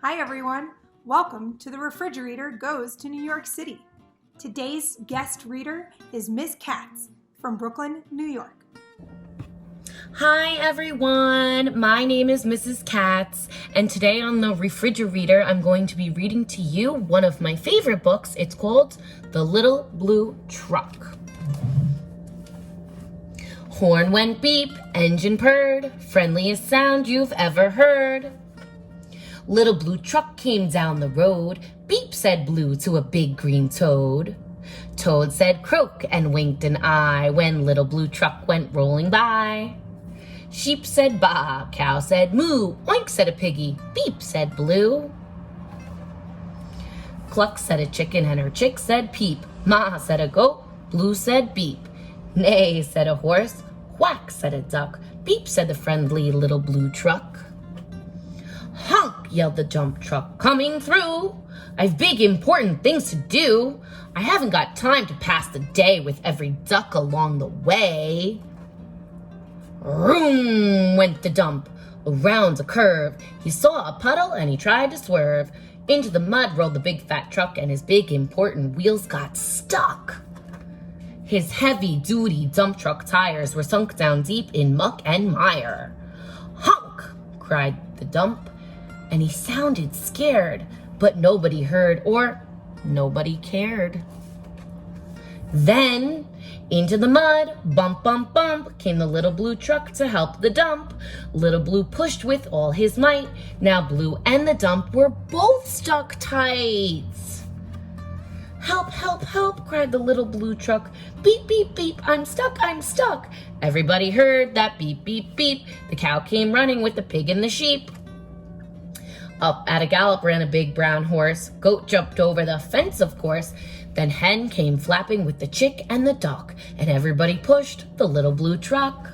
Hi everyone, welcome to The Refrigerator Goes to New York City. Today's guest reader is Miss Khats from Brooklyn, New York. Hi everyone, my name is Mrs. Khats, and today on The Refrigerator I'm going to be reading to you one of my favorite books. It's called The Little Blue Truck. Horn went beep, engine purred, friendliest sound you've ever heard. Little blue truck came down the road, beep said Blue to a big green toad. Toad said croak and winked an eye when little blue truck went rolling by. Sheep said baa, cow said moo, oink said a piggy, beep said Blue. Cluck said a chicken and her chick said peep, ma said a goat, Blue said beep. Neigh said a horse, quack said a duck, beep said the friendly little blue truck. Honk, yelled the dump truck, coming through. I've big important things to do. I haven't got time to pass the day with every duck along the way. Vroom went the dump, around a curve. He saw a puddle and he tried to swerve. Into the mud rolled the big fat truck and his big important wheels got stuck. His heavy-duty dump truck tires were sunk down deep in muck and mire. Honk, cried the dump, and he sounded scared, but nobody heard or nobody cared. Then, into the mud, bump, bump, bump, came the little blue truck to help the dump. Little Blue pushed with all his might. Now Blue and the dump were both stuck tight. Help, help, help, cried the little blue truck. Beep, beep, beep, I'm stuck, I'm stuck. Everybody heard that beep, beep, beep. The cow came running with the pig and the sheep. Up at a gallop ran a big brown horse. Goat jumped over the fence, of course. Then hen came flapping with the chick and the duck, and everybody pushed the little blue truck.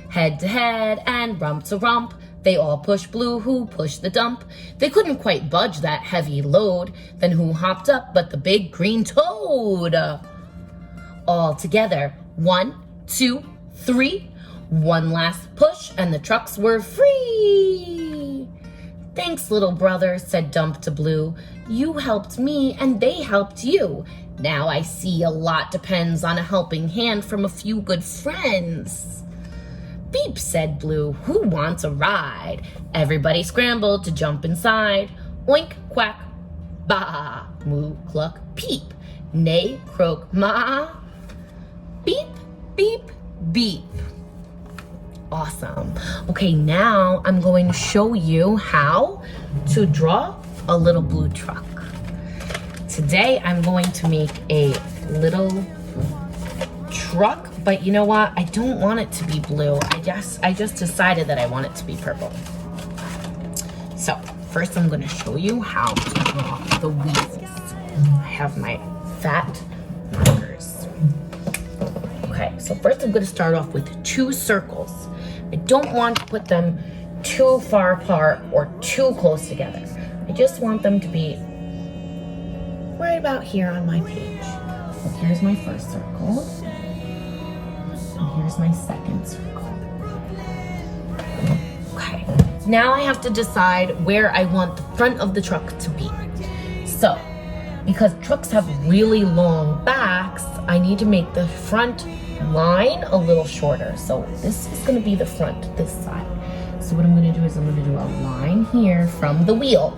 Head to head and rump to rump, they all pushed Blue, who pushed the dump. They couldn't quite budge that heavy load. Then who hopped up but the big green toad? All together, 1, 2, 3. One last push and the trucks were free. Thanks, little brother, said Dump to Blue. You helped me and they helped you. Now I see a lot depends on a helping hand from a few good friends. Beep, said Blue, who wants a ride? Everybody scrambled to jump inside. Oink, quack, baa, moo, cluck, peep. Neigh, croak, ma. Beep, beep, beep. Awesome. Okay, now I'm going to show you how to draw a little blue truck. Today I'm going to make a little truck, but you know what? I don't want it to be blue. I just decided that I want it to be purple. So first I'm going to show you how to draw the wheels. I have my fat markers. Okay, so first I'm going to start off with 2 circles. I don't want to put them too far apart or too close together. I just want them to be right about here on my page. So here's my first circle. And here's my second circle. Okay, now I have to decide where I want the front of the truck to be. So, because trucks have really long backs, I need to make the front line a little shorter. So this is going to be the front, this side. So what I'm going to do is I'm going to do a line here from the wheel.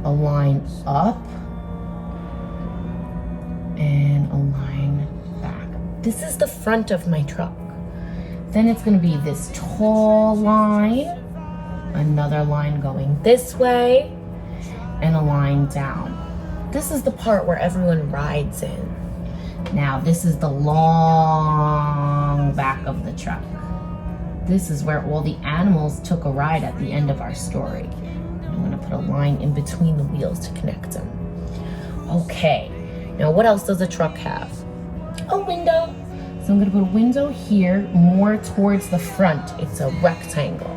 A line up. And a line back. This is the front of my truck. Then it's going to be this tall line. Another line going this way. And a line down. This is the part where everyone rides in. Now, this is the long back of the truck. This is where all the animals took a ride at the end of our story. I'm going to put a line in between the wheels to connect them. Okay, now what else does a truck have? A window. So I'm going to put a window here, more towards the front. It's a rectangle.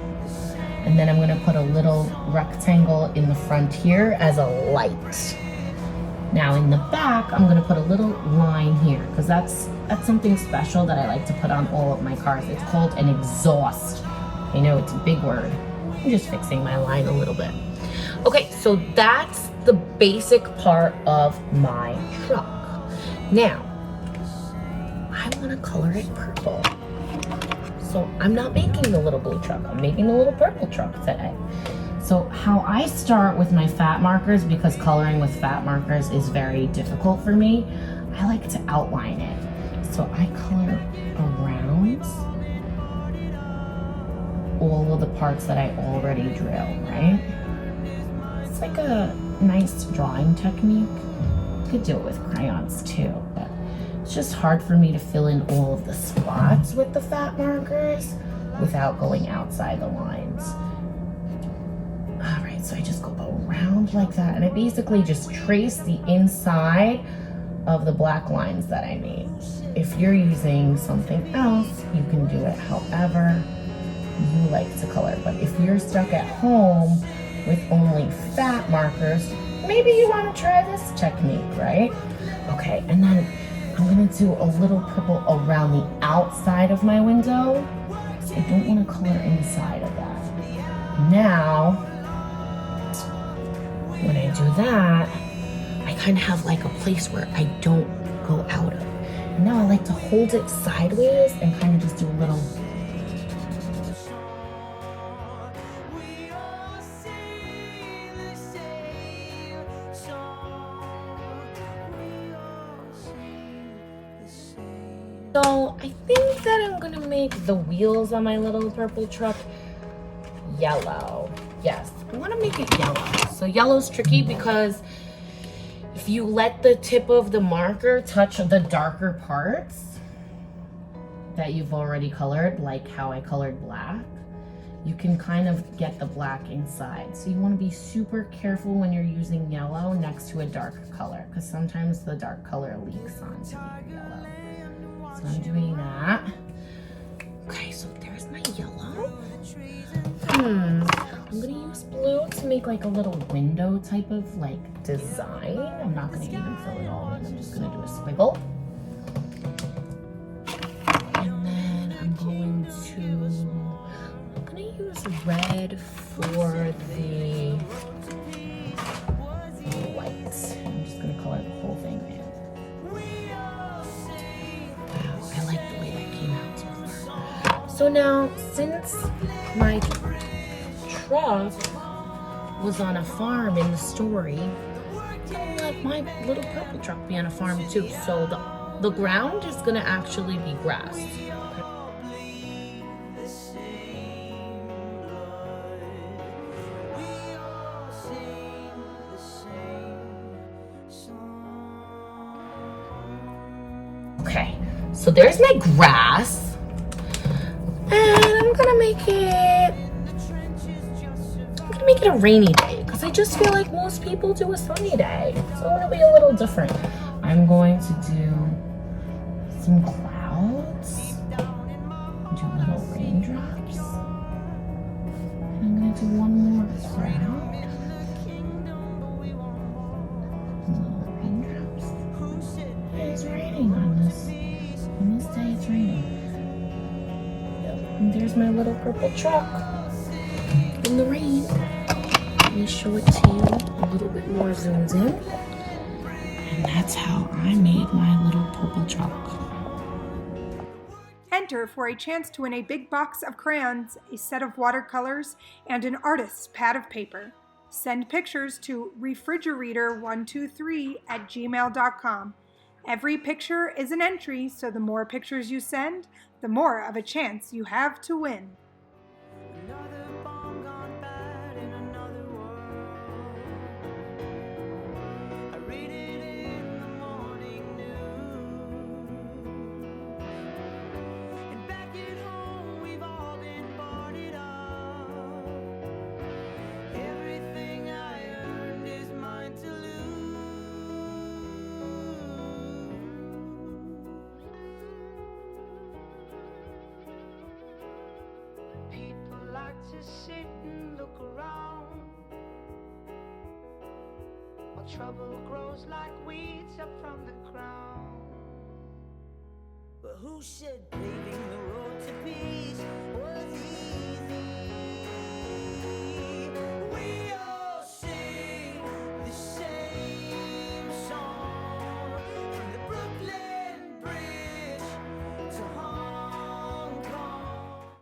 And then I'm going to put a little rectangle in the front here as a light. Now in the back, I'm gonna put a little line here because that's something special that I like to put on all of my cars. It's called an exhaust. I know it's a big word. I'm just fixing my line a little bit. Okay, so that's the basic part of my truck. Now, I want to color it purple. So I'm not making the little blue truck, I'm making the little purple truck today. So how I start with my fat markers, because coloring with fat markers is very difficult for me, I like to outline it. So I color around all of the parts that I already drew, right? It's like a nice drawing technique. You could do it with crayons too, but it's just hard for me to fill in all of the spots with the fat markers without going outside the lines. All right, so I just go around like that, and I basically just trace the inside of the black lines that I made. If you're using something else, you can do it however you like to color. But if you're stuck at home with only fat markers, maybe you want to try this technique, right? Okay, and then I'm gonna do a little purple around the outside of my window. So I don't want to color inside of that. Now, when I do that, I kind of have like a place where I don't go out of. And now I like to hold it sideways and kind of just do a little. So I think that I'm gonna make the wheels on my little purple truck yellow. Yes, I wanna make it yellow. So yellow's tricky because if you let the tip of the marker touch the darker parts that you've already colored, like how I colored black, you can kind of get the black inside. So you wanna be super careful when you're using yellow next to a dark color, because sometimes the dark color leaks onto the yellow. So I'm doing that. Okay, so there's my yellow. I'm gonna use blue to make like a little window type of like design. I'm not gonna even fill it all in. I'm just gonna do a squiggle. And then I'm gonna use red for the white. I'm just gonna color the whole thing in. I like the way that came out so far. So now, since my truck was on a farm in the story, I'm gonna let my little purple truck be on a farm too. So the ground is gonna actually be grass. Okay, so there's my grass, and I'm gonna make it a rainy day because I just feel like most people do a sunny day, so it'll be a little different. I'm going to do some clouds, do little raindrops, and I'm gonna do one more cloud, little raindrops. It's raining on this day. It's raining. And there's my little purple truck in the rain. Let me show it to you a little bit more zoomed in. And that's how I made my little purple truck. Enter for a chance to win a big box of crayons, a set of watercolors, and an artist's pad of paper. Send pictures to refrigerator123@gmail.com. Every picture is an entry, so the more pictures you send, the more of a chance you have to win. To sit and look around while trouble grows like weeds up from the ground. But who said paving